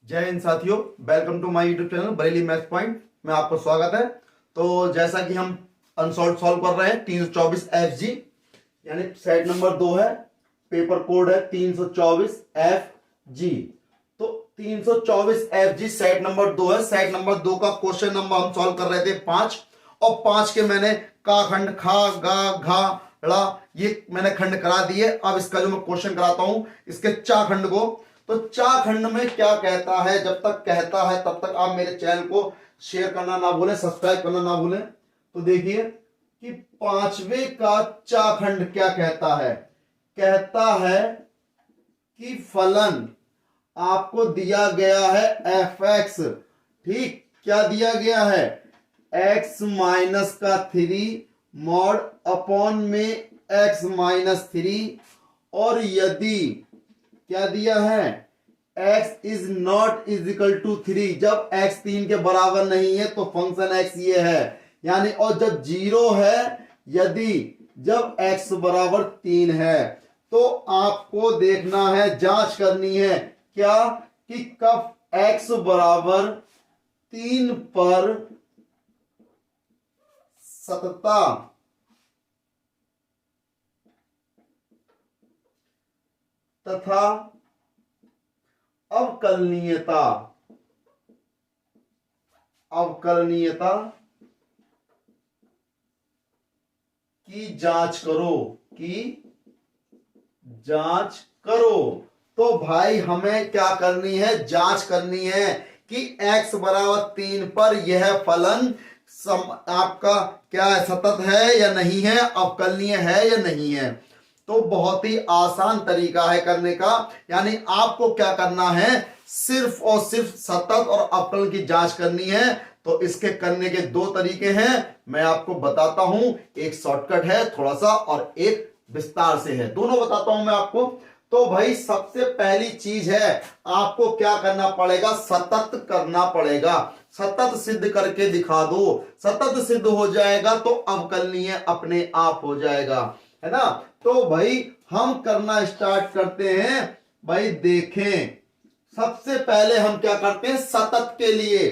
जय हिंद साथियों, welcome to my YouTube channel Bareilly math point में आपको स्वागत है। तो जैसा कि हम अनसॉल्व सॉल्व कर रहे हैं 324 FG यानी सेट नंबर 2 है, पेपर कोड है 324 FG। तो 324 FG सेट नंबर 2 है। सेट नंबर 2 का क्वेश्चन नंबर हम सॉल्व कर रहे थे 5 और 5 के मैंने का खंड खा गा घा ड़ा ये मैंने खंड करा दिए। अब इसका जो मैं क्वेश्चन कराता हूं इसके चा खंड को, तो चा खंड में क्या कहता है, जब तक कहता है तब तक आप मेरे चैनल को शेयर करना ना भूलें, सब्सक्राइब करना ना भूलें। तो देखिए कि पांचवें का चा खंड क्या कहता है। कहता है कि फलन आपको दिया गया है fx, ठीक, क्या दिया गया है, x माइनस का 3 मॉड अपॉन में x माइनस 3, और यदि क्या दिया है x is not is equal to 3, जब x 3 के बराबर नहीं है तो फंक्शन x ये है यानी, और जब 0 है, यदि जब x बराबर 3 है तो आपको देखना है, जांच करनी है क्या कि कब x बराबर 3 पर सतता तथा अवकलनीयता की जांच करो। तो भाई हमें क्या करनी है, जांच करनी है कि x बराबर 3 पर यह फलन आपका क्या है, सतत है या नहीं है, अवकलनीय है या नहीं है। तो बहुत ही आसान तरीका है करने का, यानी आपको क्या करना है, सिर्फ और सिर्फ सतत और अवकलन की जांच करनी है। तो इसके करने के दो तरीके हैं, मैं आपको बताता हूं, एक शॉर्टकट है थोड़ा सा और एक विस्तार से है, दोनों बताता हूं मैं आपको। तो भाई सबसे पहली चीज है, आपको क्या करना पड़ेगा, सतत करना पड़ेगा। सतत सिद्ध करके दिखा दो, सतत सिद्ध हो जाएगा तो अवकलनीय अपने आप हो जाएगा, है ना। तो भाई हम करना स्टार्ट करते हैं। भाई देखें, सबसे पहले हम क्या करते हैं, सतत के लिए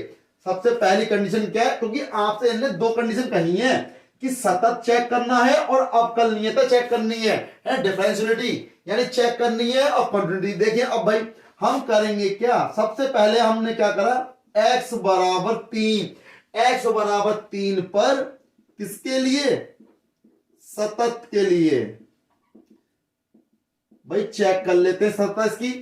सबसे पहली कंडीशन क्या है, क्योंकि आपसे इन्हें दो कंडीशन कही है कि सतत चेक करना है और अवकलनीयता चेक करनी है, डिफरेंशियलिटी यानी चेक करनी है और कंटिन्यूटी। देखिए अब भाई हम करेंगे क्या, सबसे पहले हमने क्या करा, x बराबर 3 पर किसके लिए, सतत के लिए। भाई चेक कर लेते हैं सतत की,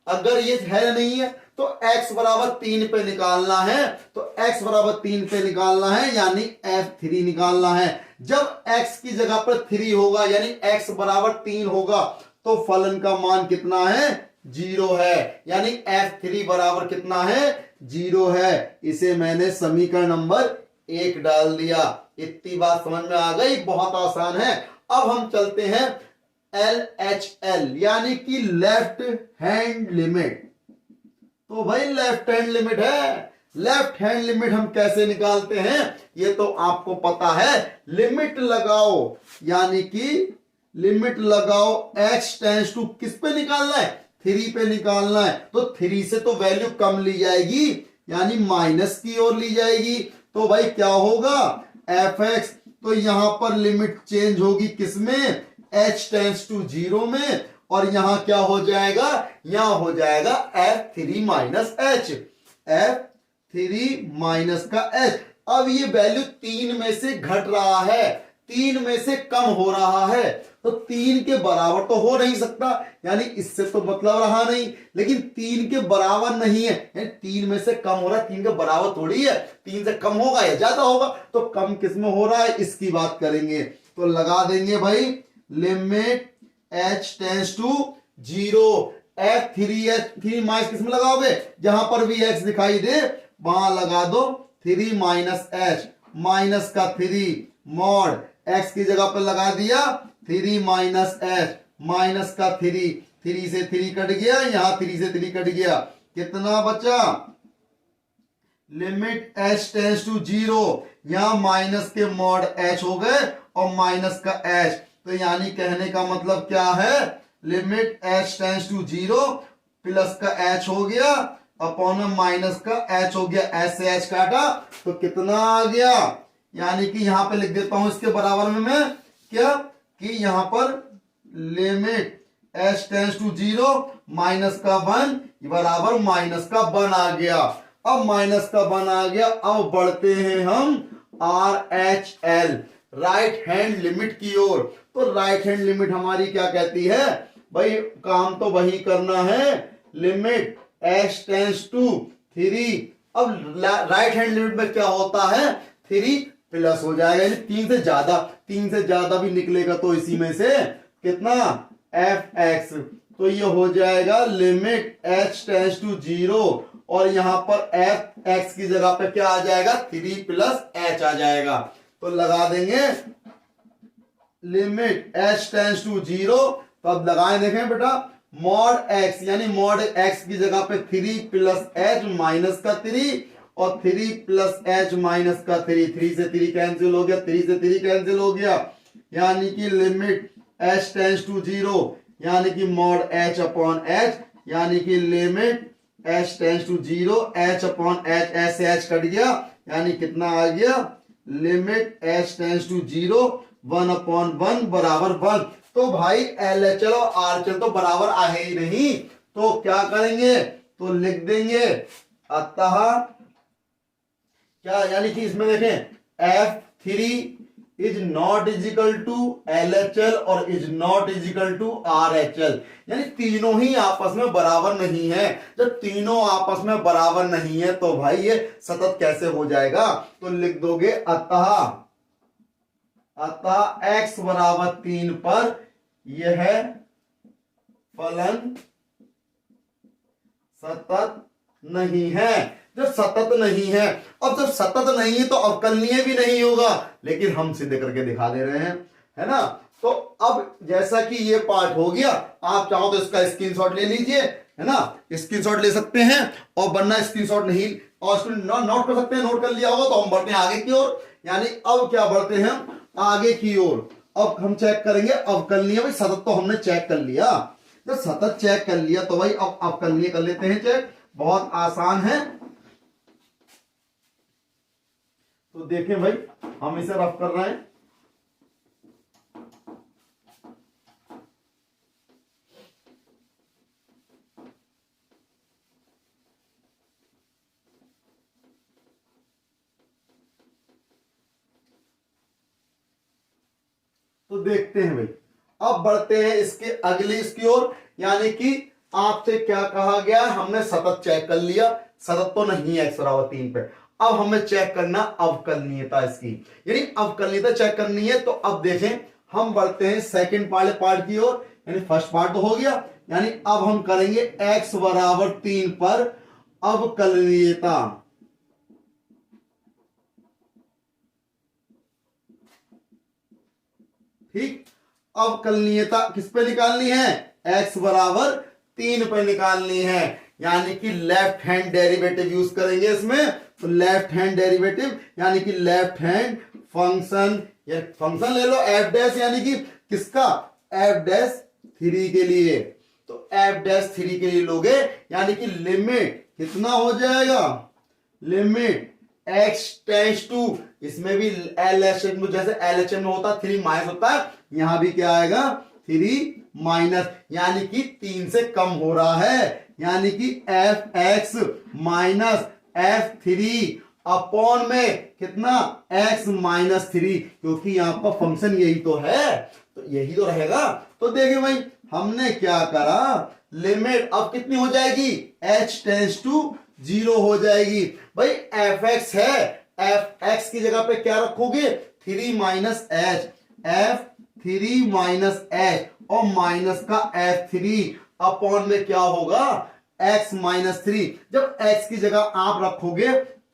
अगर ये है नहीं है तो x बराबर 3 पे निकालना है, तो x बराबर 3 पे निकालना है यानी f3 निकालना है। जब x की जगह पर 3 होगा यानी x बराबर 3 होगा तो फलन का मान कितना है, 0 है, यानी f3 बराबर कितना है, 0 है। इसे मैंने समीकरण नंबर 1 डाल दिया। इतनी बात समझ में आ गई, बहुत आसान है। अब हम चलते हैं LHL यानी कि लेफ्ट हैंड लिमिट। तो भाई लेफ्ट हैंड लिमिट है, लेफ्ट हैंड लिमिट हम कैसे निकालते हैं ये तो आपको पता है। लिमिट लगाओ यानी कि लिमिट लगाओ, x टेंड्स टू किस पे निकालना है, 3 पे निकालना है। तो 3 से तो वैल्यू कम ली जाएगी यानी माइनस की ओर ली जाएगी। तो भाई क्या होगा, fx, तो यहां पर लिमिट चेंज होगी किसमें, h टेंड्स टू 0 में, और यहां क्या हो जाएगा, यहां हो जाएगा f3 minus h, f3 minus का h। अब ये वैल्यू 3 में से घट रहा है, 3 में से कम हो रहा है, तो 3 के बराबर तो हो नहीं सकता, यानी इससे तो मतलब रहा नहीं, लेकिन 3 के बराबर नहीं है, यानी 3 में से कम हो रहा है, 3 के बराबर थोड़ी है, 3 से कम होगा या ज्यादा होगा, तो कम किस में हो रहा है इसकी बात करेंगे। तो लगा देंगे भाई limit h tends to 0, f3 minus किस में लगाओगे, जहां पर भी x दिखाई दे वहां लगा दो 3 माइनस h, माइनस का 3 मॉड x की जगह पर लगा दिया 3 माइनस h, माइनस का 3 से 3 कट गया, यहां 3 से 3 कट गया, कितना बचा, लिमिट h टेंड्स टू 0, यहां माइनस के मॉड h हो गए और माइनस का h। तो यानी कहने का मतलब क्या है, limit h tends to 0 plus का h हो गया अपॉन में माइनस का एच हो गया, एच से एच काटा तो कितना आ गया, यानी कि यहां पे लिख देता हूं इसके बराबर में मैं क्या कि यहां पर limit H tends to 0 minus का 1 बराबर माइनस का 1 आ गया। अब माइनस का 1 आ गया, अब बढ़ते हैं हम are H L right hand limit की ओर। तो राइट हैंड लिमिट हमारी क्या कहती है भाई, काम तो वही करना है, लिमिट एच टेंस टू 3। अब राइट हैंड लिमिट में क्या होता है, 3 प्लस हो जाएगा, यानी 3 से ज्यादा भी निकलेगा तो इसी में से कितना एफ एक्स, तो ये हो जाएगा लिमिट एच टेंस टू 0 और यहां पर एफ एक्स की जगह पे क्या आ जाएगा 3 प्लस एच आ जाएगा। तो लगा देंगे लिमिट एच टेंस टू 0, तो अब लगाए देखें बेटा मॉड एक्स, यानी मॉड एक्स की जगह पे 3 प्लस एच माइनस का 3 और 3 प्लस एच माइनस का 3 से 3 कैंसिल हो गया, 3 से 3 कैंसिल हो गया, यानी कि लिमिट एच टेंस टू 0 यानी कि मॉड एच अपॉन एच, यानी कि limit H tends to 0 H upon H, H से एच कट गया, यानी कितना आ गया limit H tends to 0 1 upon 1 बराबर 1। तो भाई एल एच एल और आर एच एल तो बराबर आए ही नहीं, तो क्या करेंगे, तो लिख देंगे अतः क्या, यानी कि इसमें देखें F3 is not equal to LHL और is not equal to RHL, यानी तीनों ही आपस में बराबर नहीं है। जब तीनों आपस में बराबर नहीं है तो भाई ये सतत कैसे हो जाएगा, तो लिख दोगे अतः x बराबर 3 पर यह फलन सतत नहीं है। जब सतत नहीं है, अब जब सतत नहीं है तो अवकलनीय भी नहीं होगा, लेकिन हम सिद्ध करके दिखा दे रहे हैं, है ना। तो अब जैसा कि ये पार्ट हो गया, आप चाहो तो इसका स्क्रीनशॉट ले लीजिए, है ना, स्क्रीनशॉट ले सकते हैं, और वरना स्क्रीनशॉट नहीं और नोट कर सकते हैं, नोट कर लिया होगा। तो हम बढ़ते हैं आगे की ओर, यानी अब क्या बढ़ते हैं आगे की ओर। अब हम चेक करेंगे अवकलनीय, भाई सतत तो हमने चेक कर लिया, जब सतत चेक कर लिया तो भाई अब अवकलनीय कर लेते हैं चेक, बहुत आसान है। तो देखें भाई हम इसे रफ कर रहे हैं, तो देखते हैं भाई। अब बढ़ते हैं इसके अगली इसकी ओर, यानी कि आपसे क्या कहा गया, हमने सतत चेक कर लिया, सतत तो नहीं है x बराबर 3 पे। अब हमें चेक करना अवकलनीयता इसकी, यानी अवकलनीयता चेक करनी है। तो अब देखें हम बढ़ते हैं सेकंड वाले पार्ट की ओर, यानी फर्स्ट पार्ट तो हो गया, यानी अब हम करेंगे x बराबर 3 पर अवकलनीयता। ठीक, अवकलनीयता किस पे निकालनी है, x बराबर 3 पे निकालनी है, यानी कि लेफ्ट हैंड डेरिवेटिव यूज करेंगे इसमें। तो लेफ्ट हैंड डेरिवेटिव यानी कि लेफ्ट हैंड फंक्शन, या फंक्शन ले लो एफ डैश, यानी कि किसका एफ डैश 3 के लिए। तो एफ डैश 3 के लिए लोगे, यानी कि लिमिट कितना हो जाएगा, लिमिट x टेंस टू, इसमें भी LHM जैसे LHM में होता 3 माइनस होता है, यहां भी क्या आएगा 3 माइनस, यानी कि 3 से कम हो रहा है, यानी कि F x minus F3 upon में कितना x माइनस 3, क्योंकि यहां पर फंक्शन यही तो है, तो यही तो रहेगा। तो देखिए भाई हमने क्या करा, लिमिट अब कितनी हो जाएगी, h टेंस टू 0 हो जाएगी। भाई एफ एक्स है, एफ एक्स की जगह पे क्या रखोगे 3 minus H, F3 minus H और माइनस का F3 अपॉन में क्या होगा x माइनस 3। जब x की जगह आप रखोगे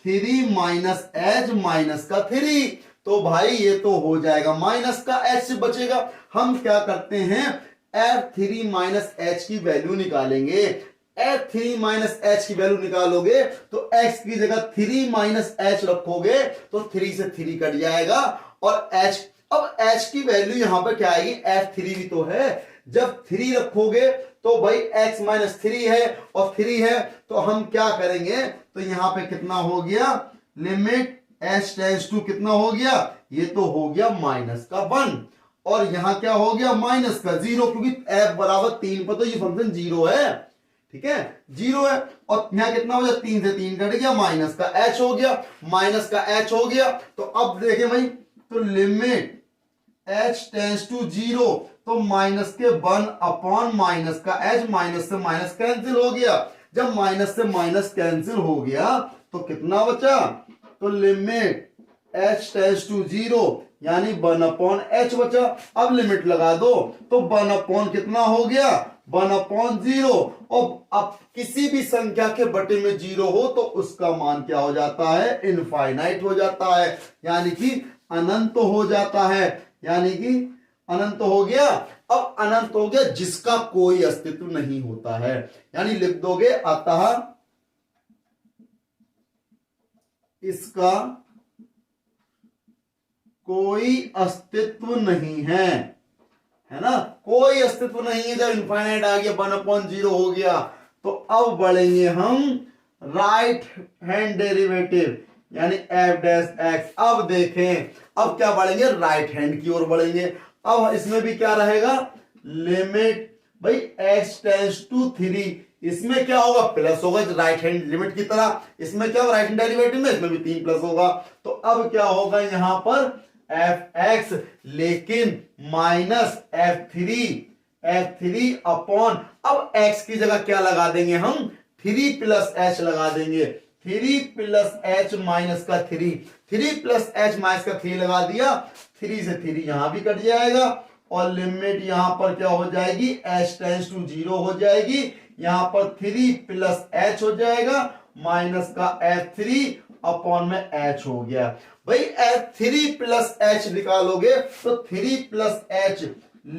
3 माइनस एच माइनस का 3, तो भाई ये तो हो जाएगा माइनस का h बचेगा। हम क्या करते हैं F3 माइनस एच की वैल्यू निकालेंगे। F3 माइनस एच की वैल्यू निकालोगे तो x की जगह 3 माइनस एच रखोगे तो 3 से 3 कट जाएगा और h, अब h की वैल्यू यहां पर क्या आएगी, F3 भी तो है, जब 3 रखोगे तो भाई x माइनस 3 है और 3 है, तो हम क्या करेंगे, तो यहां पे कितना हो गया, लिमिट h टेंड्स टू कितना हो गया, ये तो हो गया माइनस का 1, और यहां क्या हो गया माइनस का 0, क्योंकि f बराबर 3 पर तो ये फंक्शन 0 है, ठीक है 0 है। और यहां कितना हो गया, 3 से 3 कट गया, माइनस का h हो गया, माइनस का h हो गया। तो अब देखें भाई, तो लिमिट h टेंड्स टू 0, तो माइनस के 1 अपॉन माइनस का h, माइनस से माइनस कैंसिल हो गया। जब माइनस से माइनस कैंसिल हो गया तो कितना बचा, तो लिमिट h टेंड्स टू 0 यानी 1 अपॉन h बचा। अब लिमिट लगा दो तो 1 अपॉन कितना हो गया, 1 अपॉन 0। और अब किसी भी संख्या के बटे में 0 हो तो उसका मान क्या हो जाता है, इनफाइनाइट हो जाता है, यानी कि अनंत हो जाता है, यानी कि अनंत हो गया। अब अनंत हो गया जिसका कोई अस्तित्व नहीं होता है, यानी लिख दोगे अतः इसका कोई अस्तित्व नहीं है ना, कोई अस्तित्व नहीं है। जब इनफाइनाइट आ गया 1/0 हो गया, तो अब बढ़ेंगे हम राइट हैंड डेरिवेटिव यानी f डैश x। अब देखें, अब क्या बढ़ेंगे, राइट हैंड की ओर बढ़ेंगे। अब इसमें भी क्या रहेगा, लिमिट भाई x टेंड्स टू 3, इसमें क्या होगा, प्लस होगा राइट हैंड लिमिट की तरह। इसमें क्या होगा, राइट हैंड डेरिवेटिव में इसमें भी 3 प्लस होगा। तो अब क्या होगा यहां पर fx, लेकिन माइनस f3 अपॉन, अब x की जगह क्या लगा देंगे हम, 3 प्लस h लगा देंगे, 3 प्लस h माइनस का 3 प्लस h माइनस का 3 लगा दिया, 3 से 3 यहां भी कट जाएगा, और लिमिट यहां पर क्या हो जाएगी, h टेंड्स टू 0 हो जाएगी, यहां पर 3 प्लस h हो जाएगा, माइनस का f3 अपॉन में h हो गया। भाई f3 प्लस h निकालोगे तो 3 प्लस h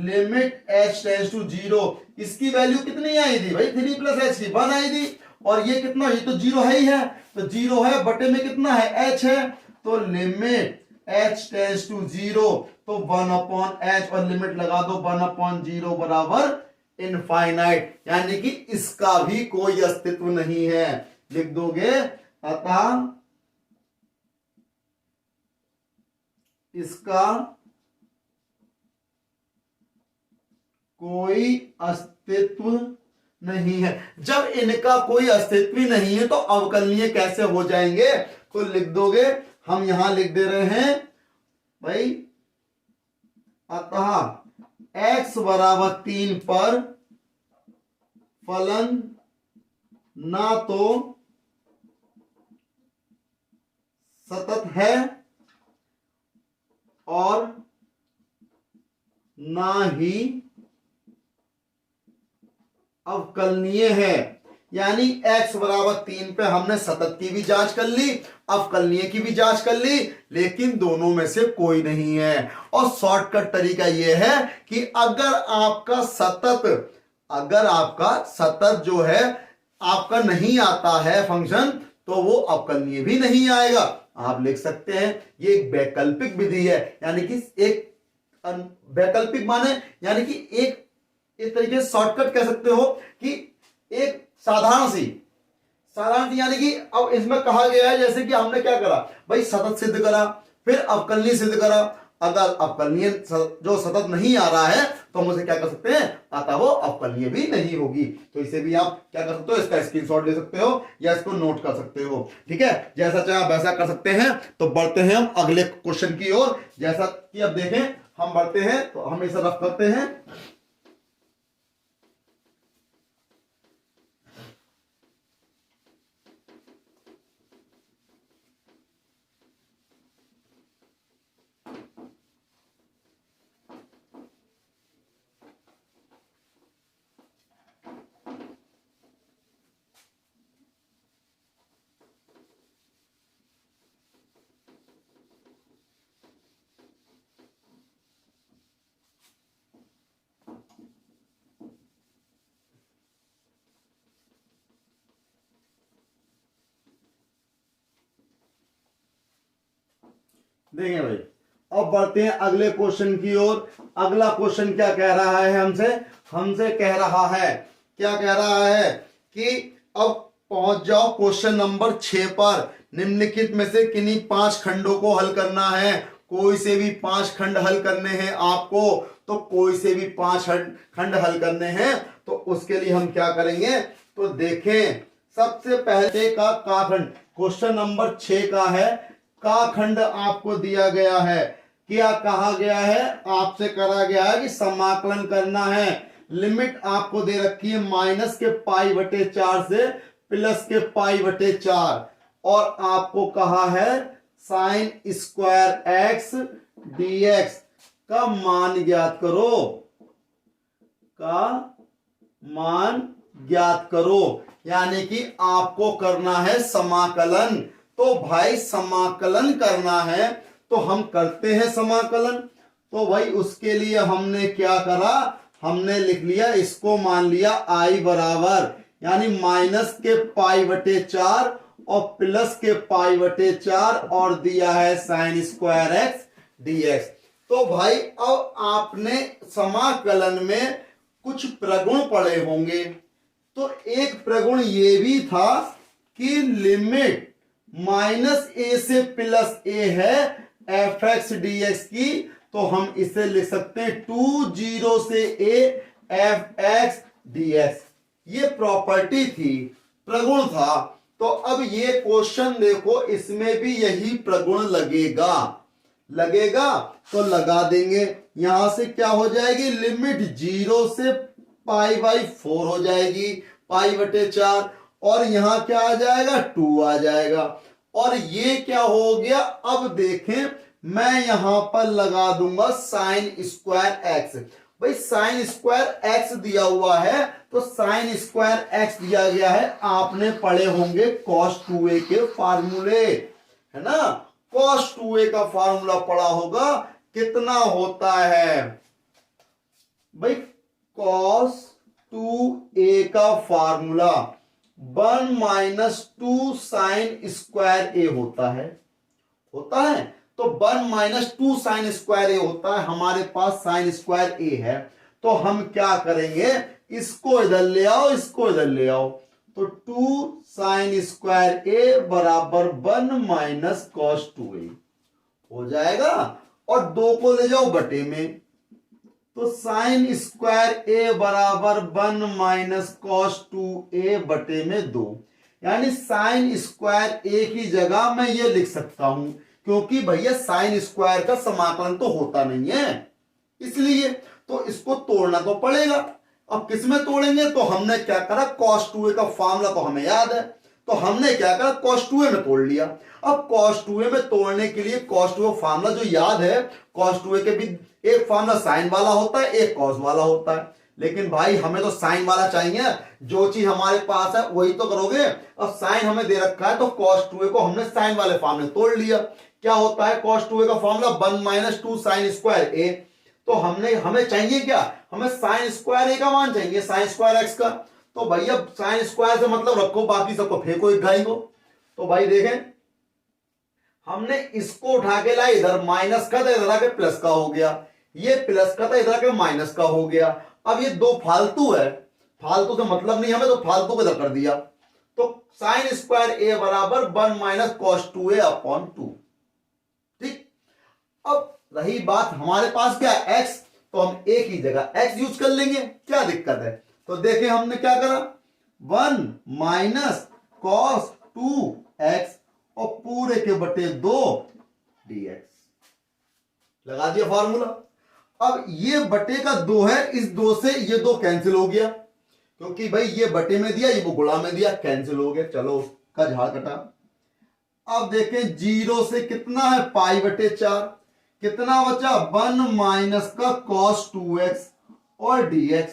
लिमिट h टेंड्स टू 0, इसकी वैल्यू कितनी आई थी भाई, 3 प्लस h की 1 आई थी, और ये कितना, ये तो 0 है ही है, तो 0 है बटे में कितना है, h है, तो लिमिट h टेंड्स टू 0, तो 1 अपॉन h, और लिमिट लगा दो 1/0 बराबर इनफाइनाइट, यानी कि इसका भी कोई अस्तित्व नहीं है। लिख दोगे अतः इसका कोई अस्तित्व नहीं है। जब इनका कोई अस्तित्व ही नहीं है तो अवकलनीय कैसे हो जाएंगे, तो लिख दोगे, हम यहां लिख दे रहे हैं भाई, अतः x बराबर 3 पर फलन ना तो सतत है और ना ही अवकलनीय है। यानी x बराबर 3 पे हमने सतत की भी जांच कर ली, अवकलनीय की भी जांच कर ली, लेकिन दोनों में से कोई नहीं है। और शॉर्टकट तरीका यह है कि अगर आपका सतत जो है आपका नहीं आता है फंक्शन, तो वो अवकलनीय भी नहीं आएगा। आप लिख सकते हैं ये एक वैकल्पिक विधि है, यानी कि एक वैकल्पिक माने यानी कि एक इस तरीके से शॉर्टकट कह सकते हो कि एक साधारण सी यानी कि अब इसमें कहा गया है, जैसे कि हमने क्या करा भाई, सतत सिद्ध करा, फिर अवकलनीय सिद्ध करा। अगर अवकलनीय जो सतत नहीं आ रहा है तो हम उसे क्या कर सकते हैं, अतः वो अवकलनीय भी नहीं होगी। तो इसे भी आप क्या कर सकते हो, इसका स्क्रीनशॉट ले सकते हो या इसको नोट कर सकते हो, ठीक है। जैसा चाहे आप वैसा कर सकते हैं। तो बढ़ते हैं हम अगले क्वेश्चन की ओर। जैसा कि अब देखें, हम बढ़ते हैं तो हम इसे रफ करते हैं। देखें भाई, अब बढ़ते हैं अगले क्वेश्चन की ओर। अगला क्वेश्चन क्या कह रहा है हमसे कह रहा है क्या कह रहा है कि अब पहुंच जाओ क्वेश्चन नंबर 6 पर। निम्नलिखित में से किन्हीं 5 खंडों को हल करना है। कोई से भी 5 खंड हल करने हैं आपको, तो कोई से भी 5 खंड हल करने हैं। तो उसके लिए हम क्या करेंगे, तो देखें सबसे पहले का खंड क्वेश्चन नंबर 6 का है। का खंड आपको दिया गया है, क्या कहा गया है, आपसे करा गया है कि समाकलन करना है। लिमिट आपको दे रखी है -के π/4 से +के π/4, और आपको कहा है sin² x dx का मान ज्ञात करो, का मान ज्ञात करो, यानी कि आपको करना है समाकलन। तो भाई समाकलन करना है तो हम करते हैं समाकलन। तो भाई उसके लिए हमने क्या करा, हमने लिख लिया, इसको मान लिया i बराबर, यानी -के π/4 और +के π/4 और दिया है sin² x dx। तो भाई अब आपने समाकलन में कुछ प्रगुण पढ़े होंगे। तो एक प्रगुण ये भी था कि लिमिट -a से +a है f(x) dx की, तो हम इसे लिख सकते हैं 2 से a f(x) dx। ये प्रॉपर्टी थी, प्रगुण था। तो अब ये क्वेश्चन देखो, इसमें भी यही प्रगुण लगेगा, लगेगा तो लगा देंगे। यहां से क्या हो जाएगी, लिमिट 0 से π/4 हो जाएगी, π/4, और यहां क्या आ जाएगा, 2 आ जाएगा। और ये क्या हो गया, अब देखें मैं यहां पर लगा दूंगा sin²x। भाई sin²x दिया हुआ है, तो sin²x दिया गया है, आपने पढ़े होंगे cos 2a के फार्मूले, है ना। cos 2a का फार्मूला पढ़ा होगा, कितना होता है भाई, cos 2a का फार्मूला 1 - 2 sin² होता है, होता है। तो 1 - 2 sin² होता है, हमारे पास sin² है। तो हम क्या करेंगे, इसको इधर ले आओ, इसको इधर ले आओ, तो 2 sin² बराबर 1 - cos 2a हो जाएगा। और 2 को ले जाओ बटे में, तो sin² बराबर 1 - cos 2a बटे में 2, यानी sin² की जगह मैं ये लिख सकता हूं, क्योंकि भैया sin² का समाकलन तो होता नहीं है, इसलिए तो इसको तोड़ना तो पड़ेगा। अब किसमें तोड़ेंगे, तो हमने क्या करा, cos 2a का फार्मूला तो हमें याद है, तो हमने क्या करा, cos 2a में तोड़ लिया। अब cos 2a में तोड़ने के लिए cos 2a फार्मूला जो याद है, cos 2a के भी एक फार्मूला साइन वाला होता है, एक cos वाला होता है, लेकिन भाई हमें तो साइन वाला चाहिए, जो चीज हमारे पास है वही तो करोगे। अब साइन हमें दे रखा है, तो cos 2a को हमने साइन वाले फार्मूले तोड़ लिया। क्या होता है, cos 2a का फार्मूला 1 - 2 sin²a। तो हमें चाहिए क्या, हमें sin²a का मान चाहिए, sin²x का। तो भैया sin² से मतलब रखो, बाकी सबको फेंको एक घाई को। तो भाई देखें, हमने इसको उठा के लाए, इधर माइनस का था, इधर आके प्लस का हो गया, ये प्लस का था, इधर आके माइनस का हो गया। अब ये 2 फालतू है, फालतू से मतलब नहीं हमें, तो फालतू को इधर कर दिया। तो sin² बराबर 1 - cos 2a/2। ठीक। अब रही बात, हमारे पास क्या है, x, तो हम एक ही जगह x यूज कर लेंगे, क्या दिक्कत है। तो देखें हमने क्या करा, 1 - cos 2x और पूरे के बटे 2 dx लगा दिया फार्मूला। अब ये बटे का 2 है, इस 2 से ये 2 कैंसिल हो गया, क्योंकि भाई ये बटे में दिया, ये वो गुणा में दिया, कैंसिल हो गया, चलो उसका झाड़ कटा। अब देखें 0 से कितना है, π/4, कितना बचा, 1 - का cos 2x और dx,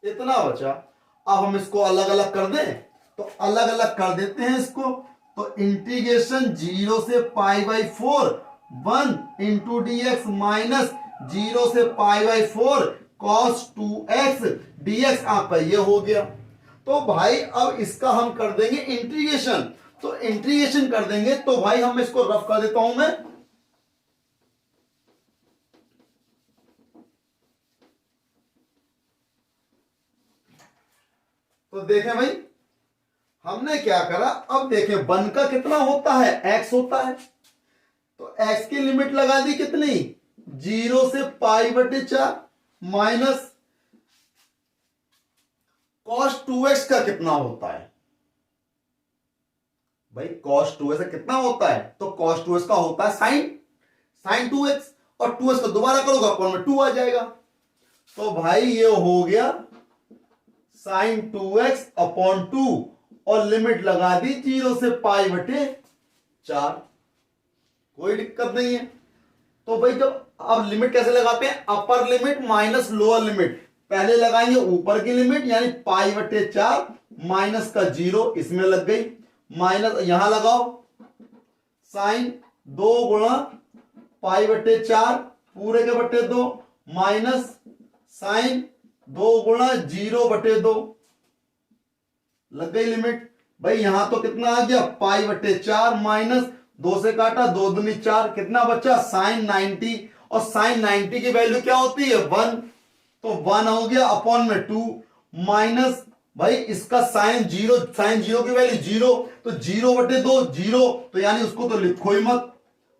इतना बचा। अब हम इसको अलग अलग कर दें, तो अलग अलग कर देते हैं इसको। तो इंटीग्रेशन 0 से π/4 1 × dx माइनस 0 से π/4 cos 2x dx आपका ये हो गया। तो भाई अब इसका हम कर देंगे इंटीग्रेशन, तो इंटीग्रेशन कर देंगे, तो भाई हम इसको रफ कर देता हूं मैं। तो देखें भाई, हमने क्या करा, अब देखें 1 का कितना होता है, x होता है, तो x की लिमिट लगा दी कितनी, 0 से π/4 माइनस cos 2x का कितना होता है भाई, cos 2x कितना होता है, तो cos 2x का होता है sin 2x, और 2x को दोबारा करोगे अपॉन में 2 आ जाएगा, तो भाई ये हो गया sin 2x अपॉन 2, और लिमिट लगा दी 0 से π/4, कोई दिक्कत नहीं है। तो भाई जब अब लिमिट कैसे लगाते हैं, upper limit minus lower limit, पहले लगाएंगे ऊपर की लिमिट यानी π/4 माइनस का 0 इसमें लग गई, माइनस यहां लगाओ साइन 2 गुणा π/4 पूरे के बटे 2 माइनस साइन 2 गुणा 0/2, लग गई लिमिट। भाई यहां तो कितना आ गया, π/4 माइनस 2 से काटा 2 दूनी 4, कितना बचा साइन 90, और साइन 90 की वैल्यू क्या होती है 1, तो 1 हो गया अपॉन में 2 माइनस भाई इसका साइन 0 की वैल्यू 0, तो 0/2 0, तो यानी उसको तो लिखो ही मत,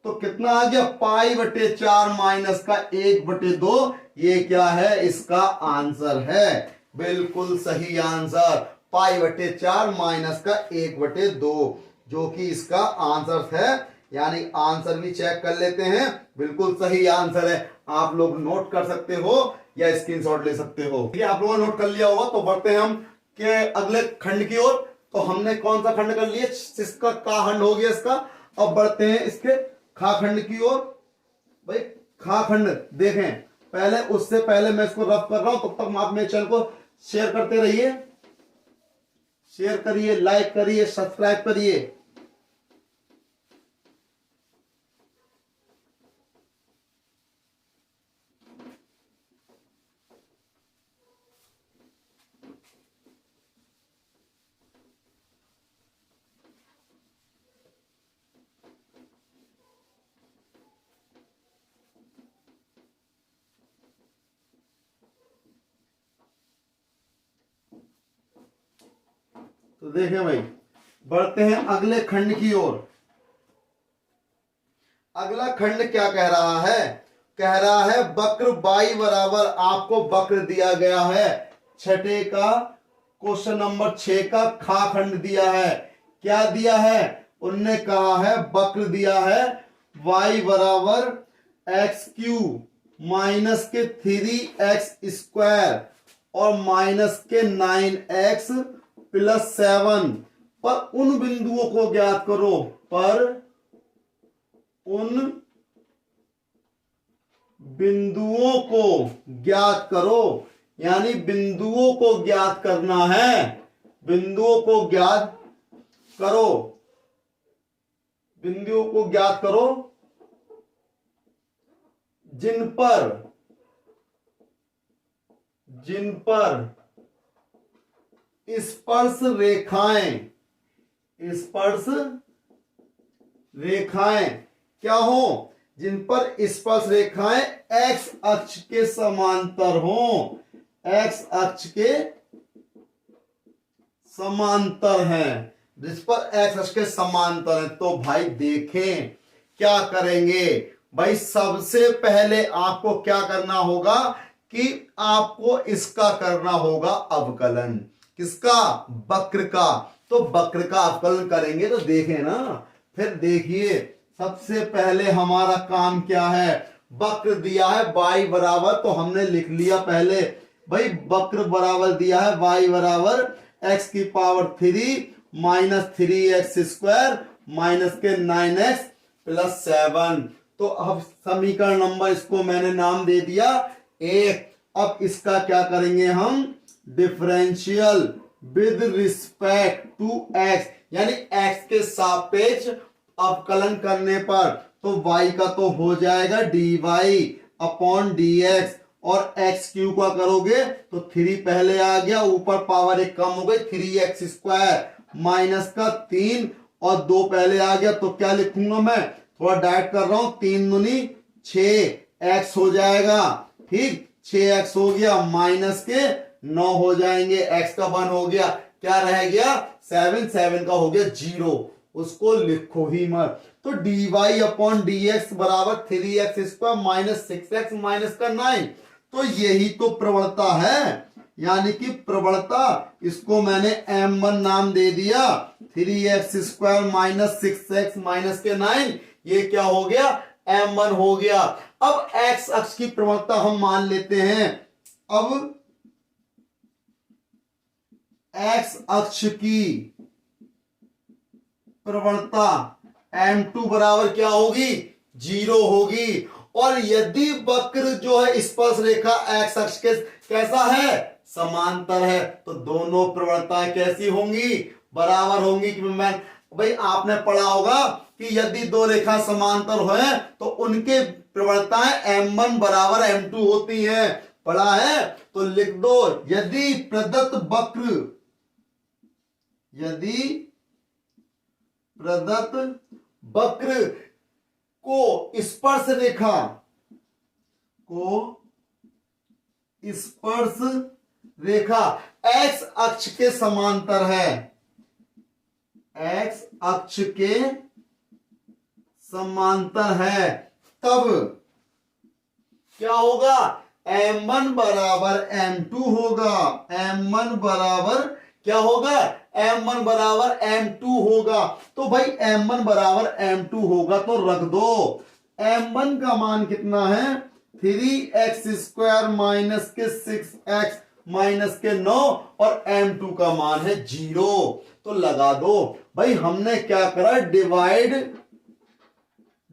तो कितना आ गया π/4 माइनस का 1/2, ये क्या है, इसका आंसर है, बिल्कुल सही आंसर π/4 माइनस का 1/2, जो कि इसका आंसर है, यानी आंसर भी चेक कर लेते हैं, बिल्कुल सही आंसर है। आप लोग नोट कर सकते हो या स्क्रीनशॉट ले सकते हो, ठीक है, आप लोगों ने नोट कर लिया होगा। तो बढ़ते हैं हम के अगले खंड की ओर। तो हमने कौन सा खंड कर लिया, इसका का खंड हो गया इसका, अब बढ़ते हैं इसके खा खंड की ओर। भाई खा खंड देखें, पहले उससे पहले मैं इसको रफ कर रहा हूं, तब तक आप मेरे चैनल को शेयर करते रहिए, शेयर करिए, लाइक करिए, सब्सक्राइब करिए। तो देखें भाई, बढ़ते हैं अगले खंड की ओर। अगला खंड क्या कह रहा है, कह रहा है वक्र y बराबर, आपको वक्र दिया गया है, छठे का क्वेश्चन नंबर 6 का खा खंड दिया है। क्या दिया है, उनने कहा है वक्र दिया है y बराबर x³ माइनस के 3x² और माइनस के 9x + 7 पर उन बिंदुओं को ज्ञात करो, पर उन बिंदुओं को ज्ञात करो, यानी बिंदुओं को ज्ञात करना है, बिंदुओं को ज्ञात करो, बिंदुओं को ज्ञात करो जिन पर स्पर्श रेखाएं क्या हो, जिन पर स्पर्श रेखाएं x अक्ष के समांतर हो, x अक्ष के समांतर हैं, जिस पर x अक्ष के समांतर है। तो भाई देखें क्या करेंगे, भाई सबसे पहले आपको क्या करना होगा कि आपको इसका करना होगा अवकलन, किसका, वक्र का। तो वक्र का अवकलन करेंगे तो देखें ना, फिर देखिए सबसे पहले हमारा काम क्या है, वक्र दिया है y बराबर, तो हमने लिख लिया पहले भाई वक्र बराबर दिया है y बराबर x³ माइनस 3x² माइनस के 9x + 7। तो अब समीकरण नंबर इसको मैंने नाम दे दिया 1। अब इसका क्या करेंगे हम, differential with respect to x, यानी x के सापेक्ष अवकलन करने पर, तो y का तो हो जाएगा dy/dx, और x³ का करोगे तो 3 पहले आ गया, ऊपर पावर 1 कम हो गई, 3x² माइनस का 3 और 2 पहले आ गया, तो क्या लिखूंगा मैं, थोड़ा डाइट कर रहा हूं, 3 दूनी 6x हो जाएगा, ठीक, 6x हो गया, माइनस के 9 हो जाएंगे, एक्स का 1 हो गया, क्या रह गया 7, 7 का हो गया 0, उसको लिखो ही मत। तो dy अपॉन dx बराबर 3x² माइनस 6x माइनस का 9। तो यही तो प्रवणता है, यानी कि प्रवणता, इसको मैंने m1 नाम दे दिया, 3x² माइनस 6x माइनस के 9, ये क्या हो गया m1 हो गया। अब x अक्ष की प्रवणता हम मान लेते हैं। अब x अक्ष की प्रवणता m2 बराबर क्या होगी 0 होगी। और यदि वक्र जो है स्पर्श रेखा x अक्ष के कैसा है समांतर है, तो दोनों प्रवणताएं कैसी होंगी बराबर होंगी। कि मैं भाई आपने पढ़ा होगा कि यदि दो रेखा समांतर हो तो उनके प्रवणताएं m1 बराबर m2 होती हैं, पढ़ा है। तो लिख दो, यदि प्रदत्त वक्र को स्पर्श रेखा x अक्ष के समांतर है, x अक्ष के समांतर है, तब क्या होगा m1 बराबर m2 होगा। m1 बराबर क्या होगा m1 बराबर m2 होगा। तो भाई m1 बराबर m2 होगा तो रख दो। m1 का मान कितना है 3x² माइनस के 6x माइनस के 9 और m2 का मान है 0, तो लगा दो। भाई हमने क्या करा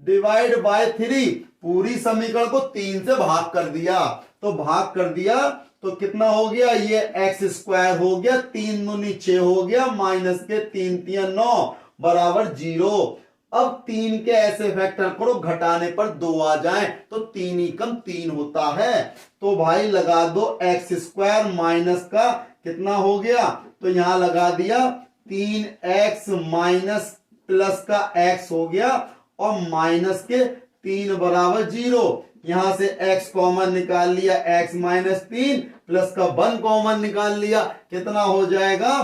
डिवाइड बाय 3, पूरी समीकरण को 3 से भाग कर दिया। तो भाग कर दिया तो कितना हो गया, ये x² हो गया, 3 दूनी 6 हो गया, माइनस के 3 3 9 बराबर 0। अब 3 के ऐसे फैक्टर करो घटाने पर 2 आ जाए तो 3 ही कम 3 होता है। तो भाई लगा दो x² माइनस का कितना हो गया, तो यहां लगा दिया 3x माइनस प्लस का x हो गया और माइनस के 3 बराबर 0। यहां से x कॉमन निकाल लिया, x माइनस 3 प्लस का 1 कॉमन निकाल लिया, कितना हो जाएगा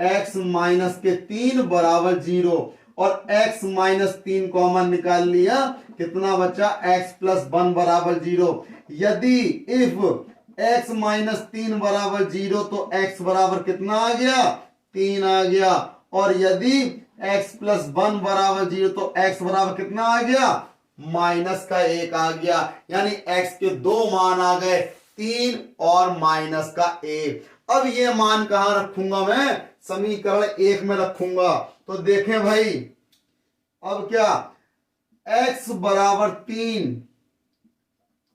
x माइनस के 3 बराबर 0 और x माइनस 3 कॉमन निकाल लिया, कितना बचा x प्लस 1 बराबर 0। यदि इफ x माइनस 3 बराबर 0 तो x बराबर कितना आ गया 3 आ गया, और यदि x प्लस 1 बराबर 0 तो x बराबर कितना आ गया माइनस का 1 आ गया। यानी x के 2 मान आ गए, 3 और माइनस का 1। अब ये मान कहां रखूंगा मैं, समीकरण 1 में रखूंगा। तो देखें भाई, अब क्या x बराबर 3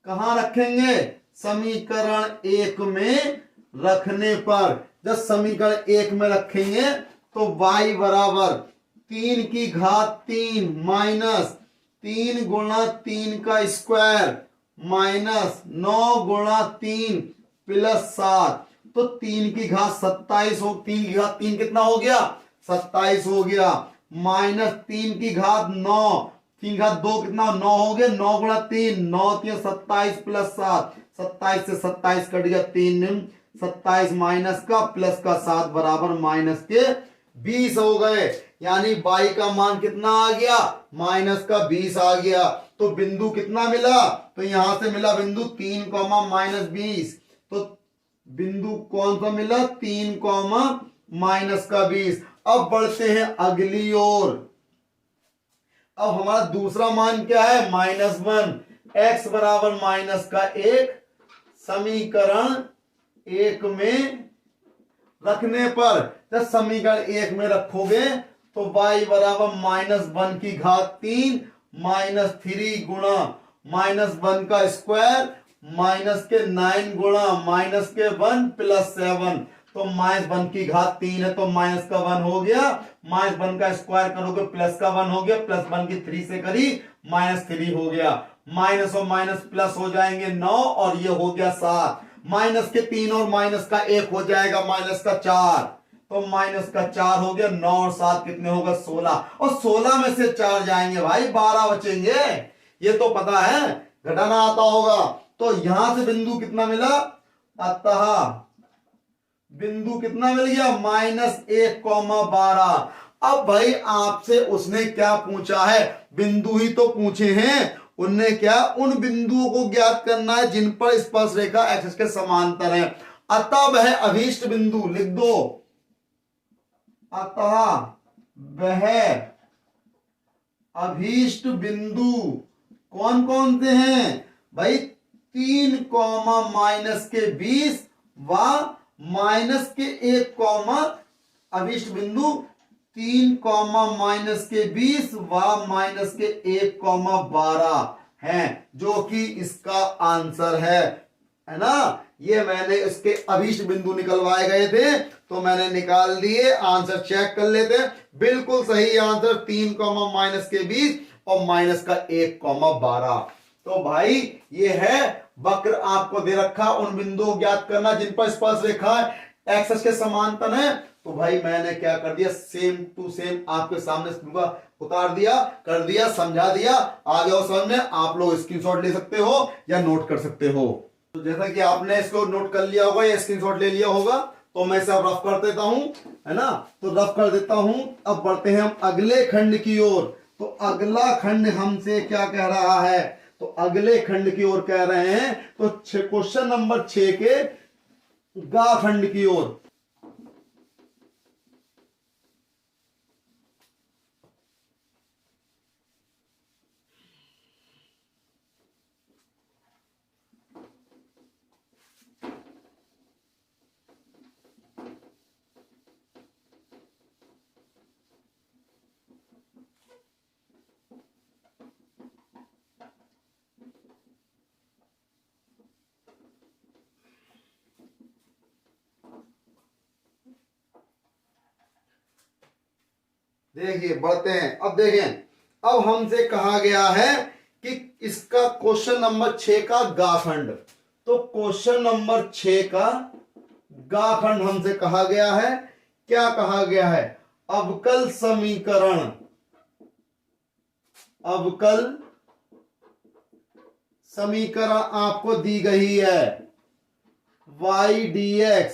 कहां रखेंगे समीकरण 1 में रखने पर, जब समीकरण 1 में रखेंगे तो y बराबर 3 की घात 3 माइनस 3 गुणा 3 का स्क्वायर माइनस 9 गुणा 3 प्लस 7, तो 3 की घात 27 हो, 3 की घात 3 कितना हो गया 27 हो गया, माइनस 3 की घात 9, 3 की घात 2 कितना 9 हो गया, 9 गुणा 3 9 3 27 प्लस 7, 27 से 27 कट गया 3 27 माइनस का प्लस का 7 बराबर माइनस के 20 हो गए। यानी y का मान कितना आ गया माइनस का 20 आ गया। तो बिंदु कितना मिला, तो यहां से मिला बिंदु 3 कॉमा माइनस 20। तो बिंदु कौन सा मिला 3 कॉमा माइनस का 20। अब बढ़ते हैं अगली ओर। अब हमारा दूसरा मान क्या है -1, x बराबर माइनस का 1, समीकरण 1 में रखने पर, जब समीकरण 1 में रखोगे तो y बराबर -1 की घात 3 माइनस 3 गुणा -1 का स्क्वायर माइनस के 9 गुणा माइनस के 1 प्लस 7, तो -1 की घात 3 है तो माइनस का 1 हो गया, -1 का स्क्वायर करोगे प्लस का 1 हो गया, प्लस 1 की 3 से करी -3 हो गया, माइनस और माइनस प्लस हो जाएंगे 9 और ये हो गया 7, माइनस के 3 और माइनस का 1 हो जाएगा माइनस का 4, तो माइनस का 4 हो गया, 9 और 7 कितने होगा 16, और 16 में से 4 जाएंगे भाई 12 बचेंगे, ये तो पता है घटाना आता होगा। तो यहां से बिंदु कितना मिला, अतः बिंदु कितना मिल गया, -1,12। अब भाई आपसे उसने क्या पूछा है, बिंदु ही तो पूछे हैं। उनने क्या, उन बिंदुओं को ज्ञात करना है जिन पर स्पर्श रेखा एक्स के समांतर है। अतः वह अभीष्ट बिंदु, लिख दो, अतः वह अभीष्ट बिंदु कौन कौन से हैं भाई, 3, -20 व -1, अभीष्ट बिंदु 3, -20 व -1, है, जो कि इसका आंसर है ना। ये मैंने इसके अभीष्ट बिंदु निकलवाए गए थे तो मैंने निकाल दिए। आंसर चेक कर लेते हैं, बिल्कुल सही आंसर 3, -20 और -1, तो भाई ये है वक्र आपको दे रखा, उन बिंदुओं ज्ञात करना जिन पर स्पर्श रेखा एक्स के समांतर है। तो भाई मैंने क्या कर दिया, सेम टू सेम आपके सामने उतार दिया, कर दिया, समझा दिया। आ गया समझ में, आप लोग स्क्रीनशॉट ले सकते हो या नोट कर सकते हो। तो जैसा कि आपने इसको नोट कर लिया होगा या स्क्रीनशॉट ले लिया होगा, तो मैं इसे रफ कर देता हूं, है ना। तो रफ कर देता हूं। अब बढ़ते हैं हम अगले खंड की ओर। तो अगला खंड हमसे क्या कह रहा है, तो अगले खंड की ओर कह रहे हैं, तो क्वेश्चन नंबर 6 के गा खंड की ओर। देखिए बढ़ते हैं। अब देखें, अब हमसे कहा गया है कि इसका क्वेश्चन नंबर 6 का गा खंड। तो क्वेश्चन नंबर 6 का गा खंड हमसे कहा गया है, क्या कहा गया है, अवकल समीकरण, अवकल समीकरण आपको दी गई है, y dx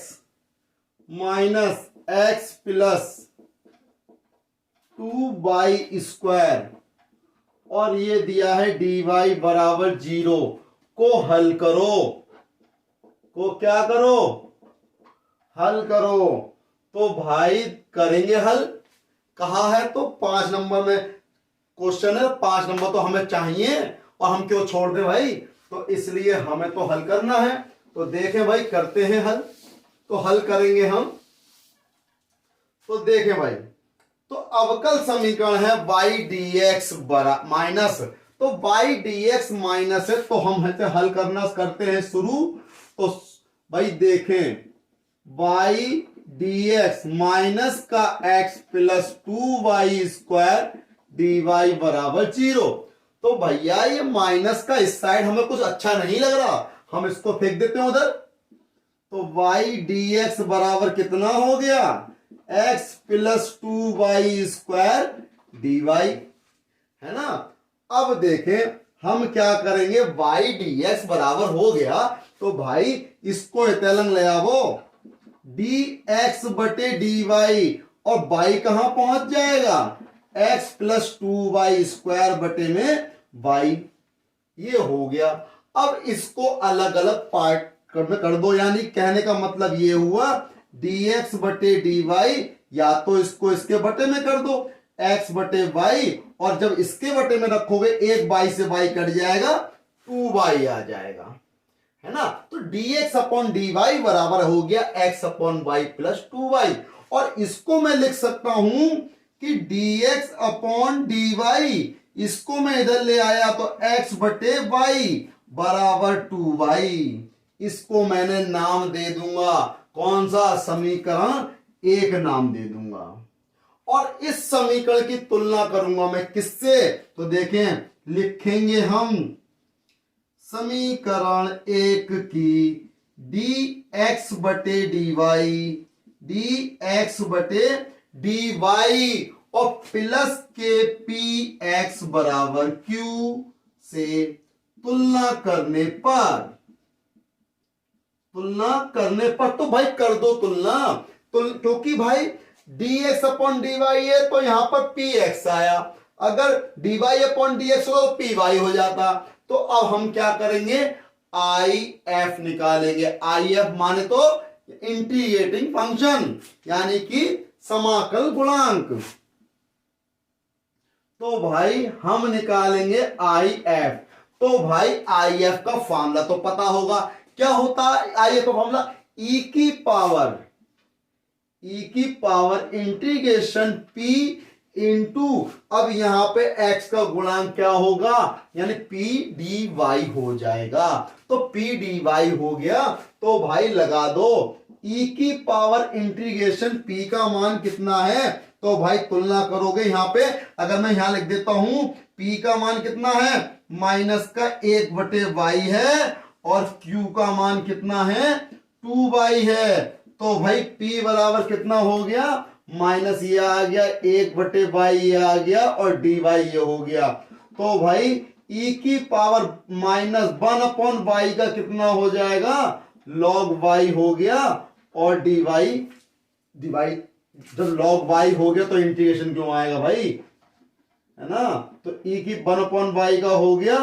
minus x plus 2y², और ये दिया है dy बराबर 0 को हल करो, को क्या करो, हल करो। तो भाई करेंगे हल, कहा है तो 5 नंबर में क्वेश्चन है, 5 नंबर तो हमें चाहिए और हम क्यों छोड़ दे भाई, तो इसलिए हमें तो हल करना है। तो देखें भाई, करते हैं हल, तो हल करेंगे हम। तो देखें भाई, तो अवकल समीकरण है y dx माइनस, तो y dx माइनस है, तो हम हल करना करते हैं शुरू। तो भाई देखें, y dx माइनस का x प्लस 2y² dy बराबर 0। तो भैया ये माइनस का इस साइड हमें कुछ अच्छा नहीं लग रहा, हम इसको फेंक देते हैं उधर। तो y dx बराबर कितना हो गया, x प्लस 2y² dy, है ना। अब देखें हम क्या करेंगे, y dx बराबर हो गया, तो भाई इसको इतलंग ले आवो, dx बटे dy, और y कहां पहुंच जाएगा, x प्लस 2y² बटे में y, ये हो गया। अब इसको अलग अलग पार्ट में कर दो, यानी कहने का मतलब ये हुआ dx बटे dy, या तो इसको इसके बटे में कर दो x बटे y, और जब इसके बटे में रखोगे एक y से y कट जाएगा, 2y आ जाएगा, है ना। तो dx अपॉन dy बराबर हो गया x upon y plus 2y, और इसको मैं लिख सकता हूं कि dx अपॉन dy, इसको मैं इधर ले आया तो x बटे y बराबर 2y, इसको मैंने नाम दे दूंगा, कौन सा, समीकरण 1 नाम दे दूंगा। और इस समीकरण की तुलना करूंगा मैं किससे, तो देखें लिखेंगे हम समीकरण 1 की dx बटे dy और प्लस के px बराबर q से तुलना करने पर तुलना करने पर तो भाई कर दो तुलना, क्योंकि भाई dx अपॉन dy है तो यहां पर px आया, अगर dy अपॉन dx हो तो py हो जाता। तो अब हम क्या करेंगे, if निकालेंगे। if माने तो इंटीग्रेटिंग फंक्शन, यानी कि समाकल गुणांक। तो भाई हम निकालेंगे if। तो भाई if का फॉर्मूला तो पता होगा, क्या होता है if का फॉर्मूला, e की पावर इंटीग्रेशन p इंटू, अब यहां पे x का गुणांक क्या होगा, यानी p dy हो जाएगा। तो p dy हो गया, तो भाई लगा दो e की पावर इंटीग्रेशन p का मान कितना है, तो भाई तुलना करोगे यहां पे, अगर मैं यहां लिख देता हूं p का मान कितना है, माइनस का 1/y है, और q का मान कितना है, 2y है। तो भाई p बराबर कितना हो गया, माइनस ये आ गया, 1/y ये आ गया, और dy ये हो गया। तो भाई e की पावर -1/y का कितना हो जाएगा, log y हो गया, और dy जब log y हो गया तो इंटीग्रेशन क्यों आएगा भाई, है ना। तो e की 1/y का हो गया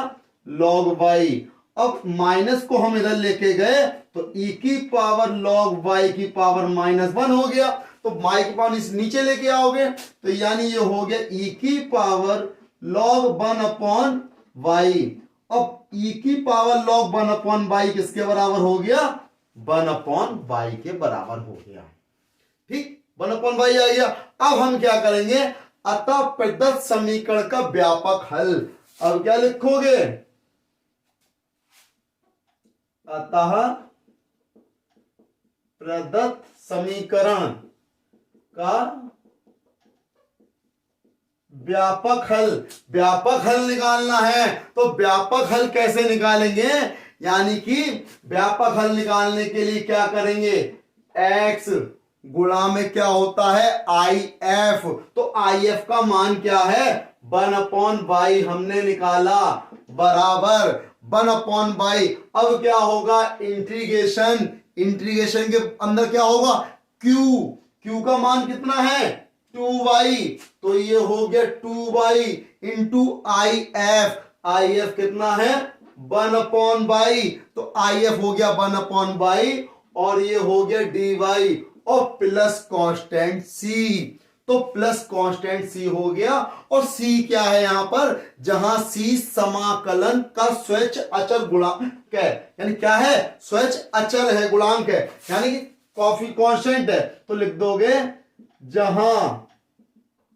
log y। अब माइनस को हम इधर लेके गए तो e की पावर log y की पावर -1 हो गया, तो y की पावर नीचे लेके आओगे, तो यानी ये हो गया e की पावर log 1/y। अब e की पावर log 1/y किसके बराबर हो गया, 1/y के बराबर हो गया। ठीक, 1/y आ गया। अब हम क्या करेंगे, अतः प्रदत्त समीकरण का व्यापक हल। अब क्या लिखोगे, अतः प्रदत्त समीकरण का व्यापक हल, व्यापक हल निकालना है। तो व्यापक हल कैसे निकालेंगे, यानी कि व्यापक हल निकालने के लिए क्या करेंगे, x गुणा में क्या होता है if। तो if का मान क्या है, 1/y हमने निकाला, बराबर 1/y। अब क्या होगा, इंटीग्रेशन, इंटीग्रेशन के अंदर क्या होगा, q का मान कितना है, 2y। तो ये हो गया 2y इंटू if कितना है, 1/y। तो if हो गया 1/y, और ये हो गया dy, और प्लस कांस्टेंट c। तो प्लस कांस्टेंट c हो गया, और c क्या है यहां पर, जहां c समाकलन का स्वैच्छ अचर गुणांक है, यानी क्या है, स्वैच्छ अचर है, गुणांक है, यानी कि कॉफी कांस्टेंट है। तो लिख दोगे जहां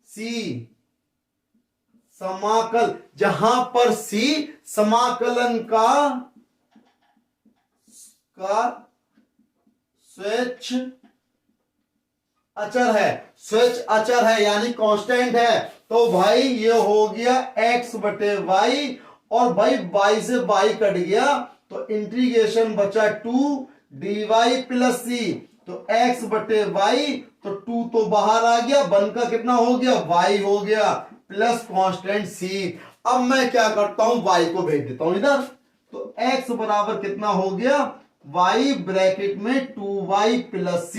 c समाकल, जहां पर c समाकलन का स्वैच्छ अचर है, स्वैच्छ अचर है यानी कांस्टेंट है। तो भाई ये हो गया x/y, और भाई y से y कट गया, तो इंटीग्रेशन बचा 2dy प्लस c। तो x/y, तो 2 तो बाहर आ गया, 1 का कितना हो गया, y हो गया, प्लस कांस्टेंट c। अब मैं क्या करता हूं, y को भेज देता हूं इधर। तो x बराबर कितना हो गया, y ब्रैकेट में 2y प्लस c,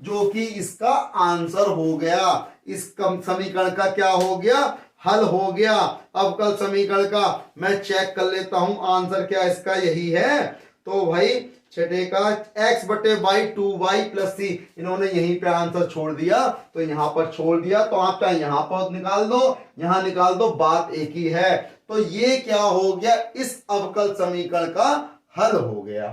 जो कि इसका आंसर हो गया, इस समीकरण का क्या हो गया, हल हो गया। अवकल समीकरण का मैं चेक कर लेता हूं आंसर क्या इसका यही है। तो भाई छठे का x/y 2y प्लस c, इन्होंने यहीं पे आंसर छोड़ दिया, तो यहां पर छोड़ दिया, तो आप चाहे यहां पर निकाल दो, यहां निकाल दो, बात एक ही है। तो ये क्या हो गया, इस अवकल समीकरण का हल हो गया।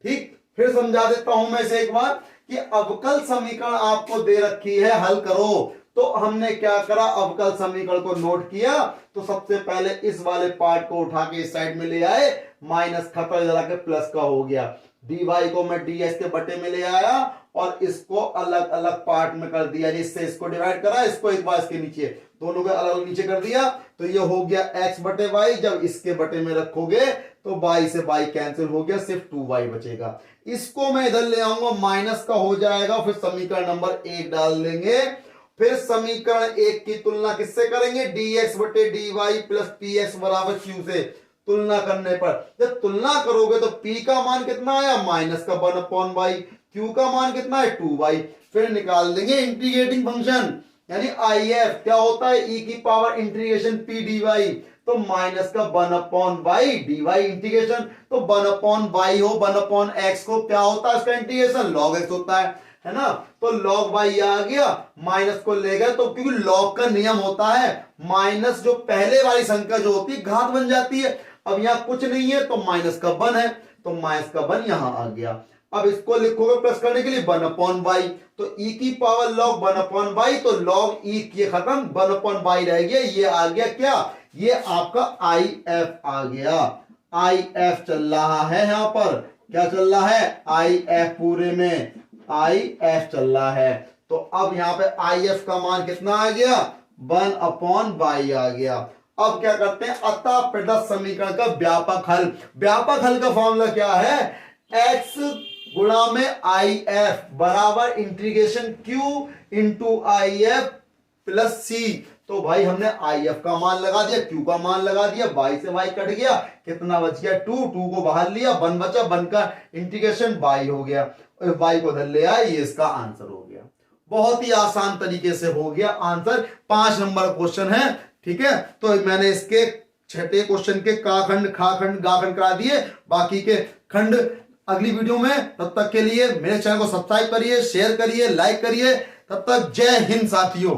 ठीक, फिर समझा देता हूं मैं इसे एक बार, कि अवकल समीकरण आपको दे रखी है, हल करो। तो हमने क्या करा, अवकल समीकरण को नोट किया, तो सबसे पहले इस वाले पार्ट को उठा के इस साइड में ले आए, माइनस खतर जला के प्लस का हो गया, dy को मैं ds के बटे में ले आया, और इसको अलग अलग पार्ट में कर दिया, इससे इसको डिवाइड करा, इसको एक बार इसके नीचे, दोनों को अलग नीचे कर दिया, तो ये हो गया x/y। जब इसके बटे में रखोगे तो y से y कैंसिल हो गया, सिर्फ 2y बचेगा। इसको मैं इधर ले आऊंगा, माइनस का हो जाएगा, फिर समीकरण नंबर 1 डाल देंगे। फिर समीकरण 1 की तुलना किससे करेंगे, dx/dy प्लस px बराबर q से। तुलना करने पर। जब तुलना करोगे तो P का मान कितना आया, माइनस का 1/y, Q का मान कितना है 2y। फिर निकाल देंगे इंटीग्रेटिंग फंक्शन, यानी IF क्या होता है, e की पावर इंटीग्रेशन P dy, तो माइनस का 1/y dy इंटीग्रेशन, तो 1/y हो 1/x को क्या होता है इसका इंटीग्रेशन, log x होता है ना। तो log y आ गया, माइनस को ले गए, तो क्योंकि log का नियम होता है माइनस जो पहले वाली संख्या जो होती है घात बन जाती है। अब यहाँ कुछ नहीं है तो माइनस का 1 है, तो माइनस का 1 यहां आ गया। अब इसको लिखोगे प्लस करने के लिए 1/y, तो e की पावर log 1/y, तो log e ये खत्म 1/y रह गया, ये आ गया क्या, ये आपका IF आ गया। IF चल रहा है यहां पर, क्या चल रहा है, IF पूरे में IF चल रहा है। तो अब यहां पे IF का मान कितना आ गया, 1/y आ गया। अब क्या करते हैं, अतः प्रदत्त समीकरण का व्यापक हल। व्यापक हल का फॉर्मूला क्या है, x गुणा में IF बराबर integration Q into IF plus C। तो भाई हमने IF का मान लगा दिया, Q का मान लगा दिया, y से y कट गया, कितना बच गया 2, 2 को बाहर लिया, 1 बचा, 1 का इंटीग्रेशन y हो गया, y को उधर ले आए, ये इसका आंसर हो गया। बहुत ही आसान तरीके से हो गया आंसर। 5 नंबर क्वेश्चन है, ठीक है। तो मैंने इसके छठे क्वेश्चन के का खंड, खा खंड, गा खंड करा दिए, बाकी के खंड अगली वीडियो में। तब तक के लिए मेरे चैनल को सब्सक्राइब करिए, शेयर करिए, लाइक करिए। तब तक जय हिंद साथियों।